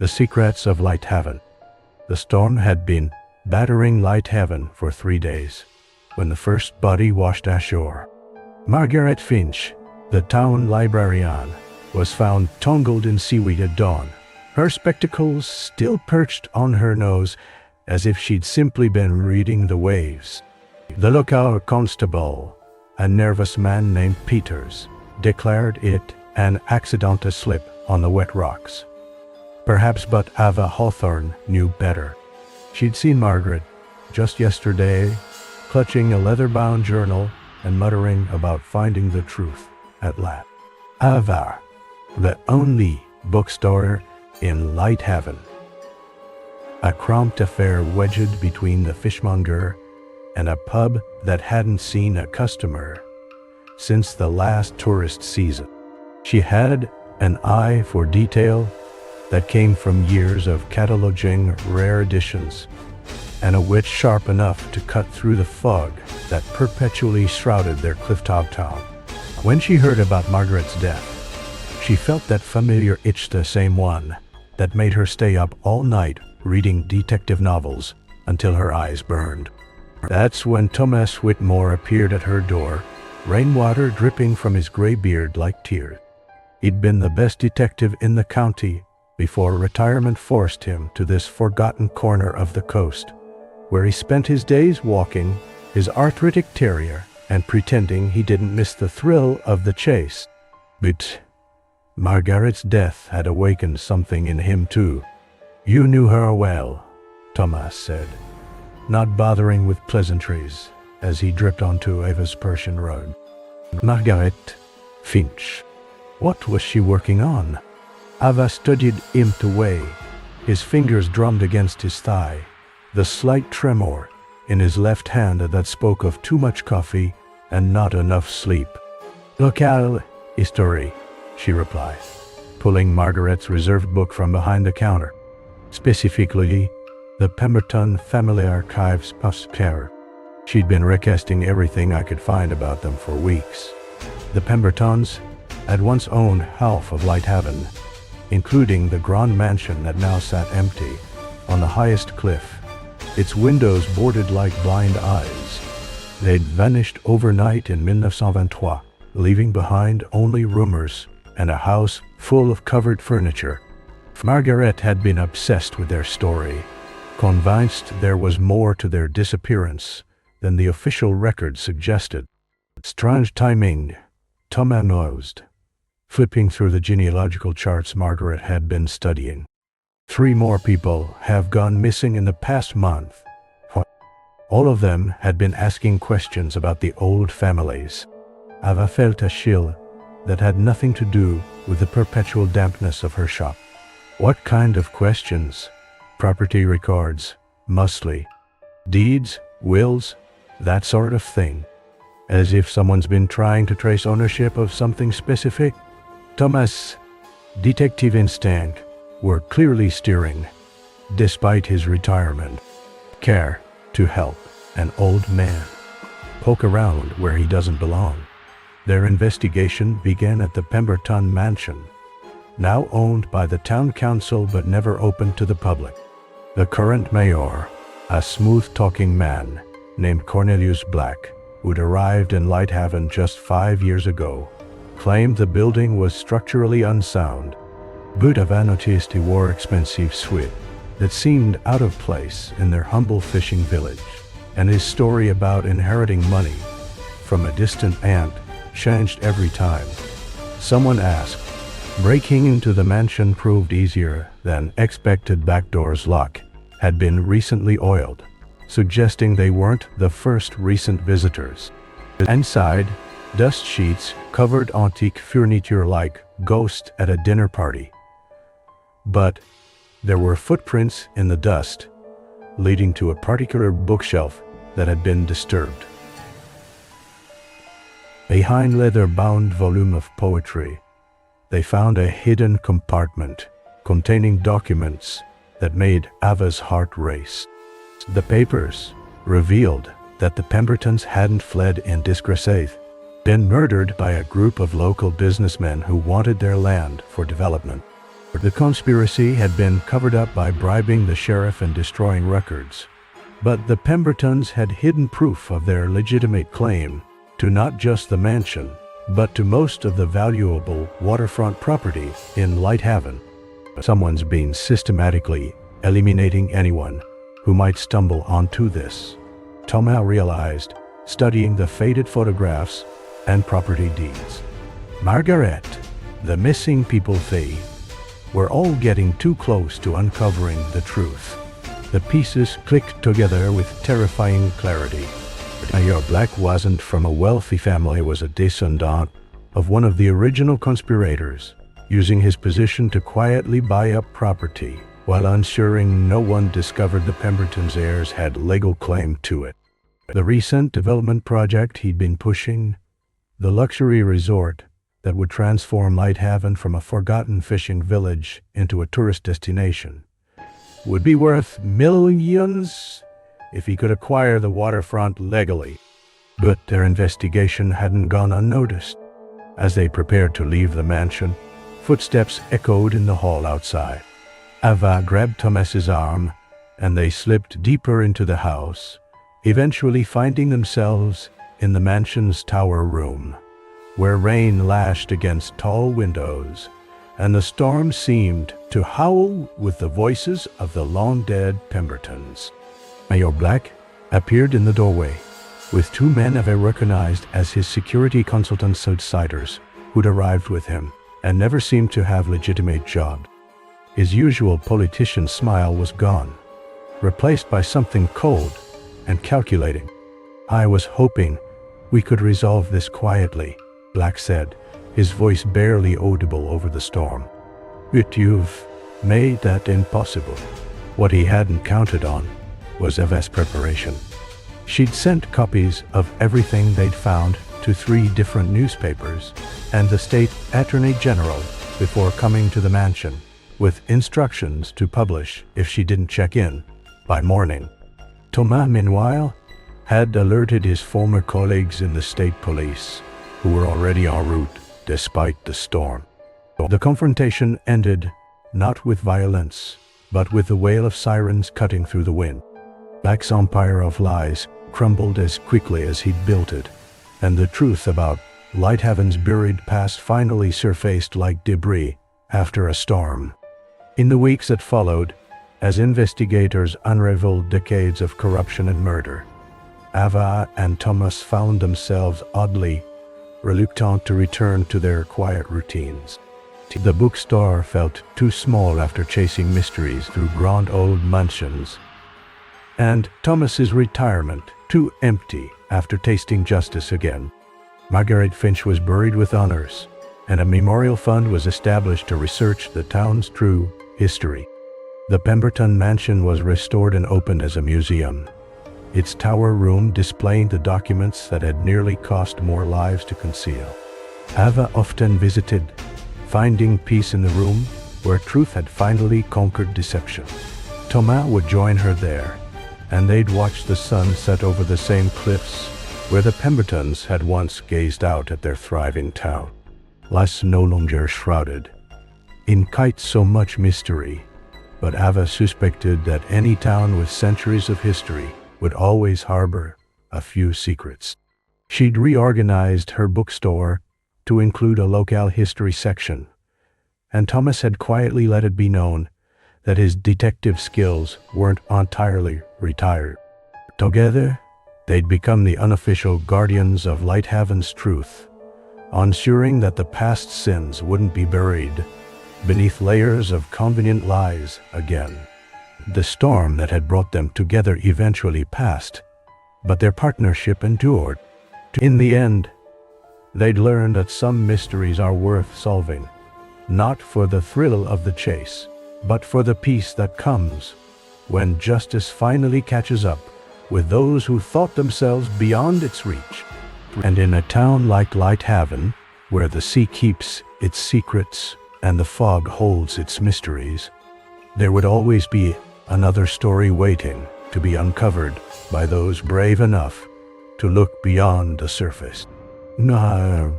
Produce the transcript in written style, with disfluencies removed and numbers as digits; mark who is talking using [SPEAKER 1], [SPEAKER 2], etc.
[SPEAKER 1] The Secrets of Lighthaven. The storm had been battering Lighthaven for 3 days when the first body washed ashore. Margaret Finch, the town librarian, was found tangled in seaweed at dawn, her spectacles still perched on her nose as if she'd simply been reading the waves. The lookout constable, a nervous man named Peters, declared it an accidental slip on the wet rocks. Perhaps but Ava Hawthorne knew better. She'd seen Margaret just yesterday, clutching a leather-bound journal and muttering about finding the truth at last. Ava, the only bookstore in Lighthaven. A cramped affair wedged between the fishmonger and a pub that hadn't seen a customer since the last tourist season. She had an eye for detail that came from years of cataloging rare editions, and a wit sharp enough to cut through the fog that perpetually shrouded their clifftop town. When she heard about Margaret's death, she felt that familiar itch, the same one that made her stay up all night reading detective novels until her eyes burned. That's when Thomas Whitmore appeared at her door, rainwater dripping from his gray beard like tears. He'd been the best detective in the county before retirement forced him to this forgotten corner of the coast, where he spent his days walking his arthritic terrier and pretending he didn't miss the thrill of the chase. But Margaret's death had awakened something in him too. "You knew her well," Thomas said, not bothering with pleasantries as he dripped onto Ava's Persian rug. Margaret Finch. What was she working on? Ava studied him away. His fingers drummed against his thigh, the slight tremor in his left hand that spoke of too much coffee and not enough sleep. "Local history," she replied, pulling Margaret's reserved book from behind the counter. Specifically, the Pemberton Family Archives pair. She'd been recasting everything I could find about them for weeks. The Pembertons had once owned half of Lighthaven, including the grand mansion that now sat empty on the highest cliff, its windows boarded like blind eyes. They'd vanished overnight in 1923, leaving behind only rumors and a house full of covered furniture. Margaret had been obsessed with their story, convinced there was more to their disappearance than the official record suggested. Strange timing, Thomas nosed, flipping through the genealogical charts Margaret had been studying. 3 more people have gone missing in the past month. All of them had been asking questions about the old families. Ava felt a chill that had nothing to do with the perpetual dampness of her shop. What kind of questions? Property records, mostly. Deeds, wills, that sort of thing. As if someone's been trying to trace ownership of something specific. Thomas' detective instinct were clearly steering, despite his retirement. Care to help an old man poke around where he doesn't belong. Their investigation began at the Pemberton Mansion, now owned by the town council but never opened to the public. The current mayor, a smooth-talking man named Cornelius Black, who'd arrived in Lighthaven just 5 years ago, claimed the building was structurally unsound, but Ava noticed he wore expensive suit that seemed out of place in their humble fishing village, and his story about inheriting money from a distant aunt changed every time someone asked. Breaking into the mansion proved easier than expected. Back door's lock had been recently oiled, suggesting they weren't the first recent visitors. Inside, dust sheets covered antique furniture like ghosts at a dinner party. But there were footprints in the dust, leading to a particular bookshelf that had been disturbed. Behind leather-bound volume of poetry, they found a hidden compartment containing documents that made Ava's heart race. The papers revealed that the Pembertons hadn't fled in disgrace, been murdered by a group of local businessmen who wanted their land for development. The conspiracy had been covered up by bribing the sheriff and destroying records, but the Pembertons had hidden proof of their legitimate claim to not just the mansion, but to most of the valuable waterfront property in Lighthaven. Someone's been systematically eliminating anyone who might stumble onto this, Thomas realized, studying the faded photographs and property deeds. Margaret, the missing people thief, were all getting too close to uncovering the truth. The pieces clicked together with terrifying clarity. Mayor Black wasn't from a wealthy family, was a descendant of one of the original conspirators, using his position to quietly buy up property while ensuring no one discovered the Pemberton's heirs had legal claim to it. The recent development project he'd been pushing, the luxury resort that would transform Lighthaven from a forgotten fishing village into a tourist destination, would be worth millions if he could acquire the waterfront legally. But their investigation hadn't gone unnoticed. As they prepared to leave the mansion, footsteps echoed in the hall outside. Ava grabbed Thomas's arm, and they slipped deeper into the house, eventually finding themselves in the mansion's tower room, where rain lashed against tall windows, and the storm seemed to howl with the voices of the long-dead Pembertons. Mayor Black appeared in the doorway, with two men Ava recognized as his security consultants, outsiders who'd arrived with him and never seemed to have legitimate jobs. His usual politician smile was gone, replaced by something cold and calculating. "I was hoping we could resolve this quietly," Black said, his voice barely audible over the storm. "But you've made that impossible." What he hadn't counted on was Ava's preparation. She'd sent copies of everything they'd found to 3 different newspapers and the state attorney general before coming to the mansion, with instructions to publish if she didn't check in by morning. Thomas, meanwhile, had alerted his former colleagues in the state police, who were already en route despite the storm. The confrontation ended not with violence, but with the wail of sirens cutting through the wind. Black's empire of lies crumbled as quickly as he'd built it, and the truth about Lighthaven's buried past finally surfaced like debris after a storm. In the weeks that followed, as investigators unraveled decades of corruption and murder, Ava and Thomas found themselves oddly reluctant to return to their quiet routines. The bookstore felt too small after chasing mysteries through grand old mansions, and Thomas's retirement too empty after tasting justice again. Margaret Finch was buried with honors, and a memorial fund was established to research the town's true history. The Pemberton mansion was restored and opened as a museum, its tower room displaying the documents that had nearly cost more lives to conceal. Ava often visited, finding peace in the room where truth had finally conquered deception. Thomas would join her there, and they'd watch the sun set over the same cliffs where the Pembertons had once gazed out at their thriving town. Life no longer shrouded in quite so much mystery, but Ava suspected that any town with centuries of history would always harbor a few secrets. She'd reorganized her bookstore to include a local history section, and Thomas had quietly let it be known that his detective skills weren't entirely retired. Together, they'd become the unofficial guardians of Lighthaven's truth, ensuring that the past sins wouldn't be buried beneath layers of convenient lies again. The storm that had brought them together eventually passed, but their partnership endured. In the end, they'd learned that some mysteries are worth solving, not for the thrill of the chase, but for the peace that comes when justice finally catches up with those who thought themselves beyond its reach. And in a town like Lighthaven, where the sea keeps its secrets and the fog holds its mysteries, there would always be another story waiting to be uncovered by those brave enough to look beyond the surface. No.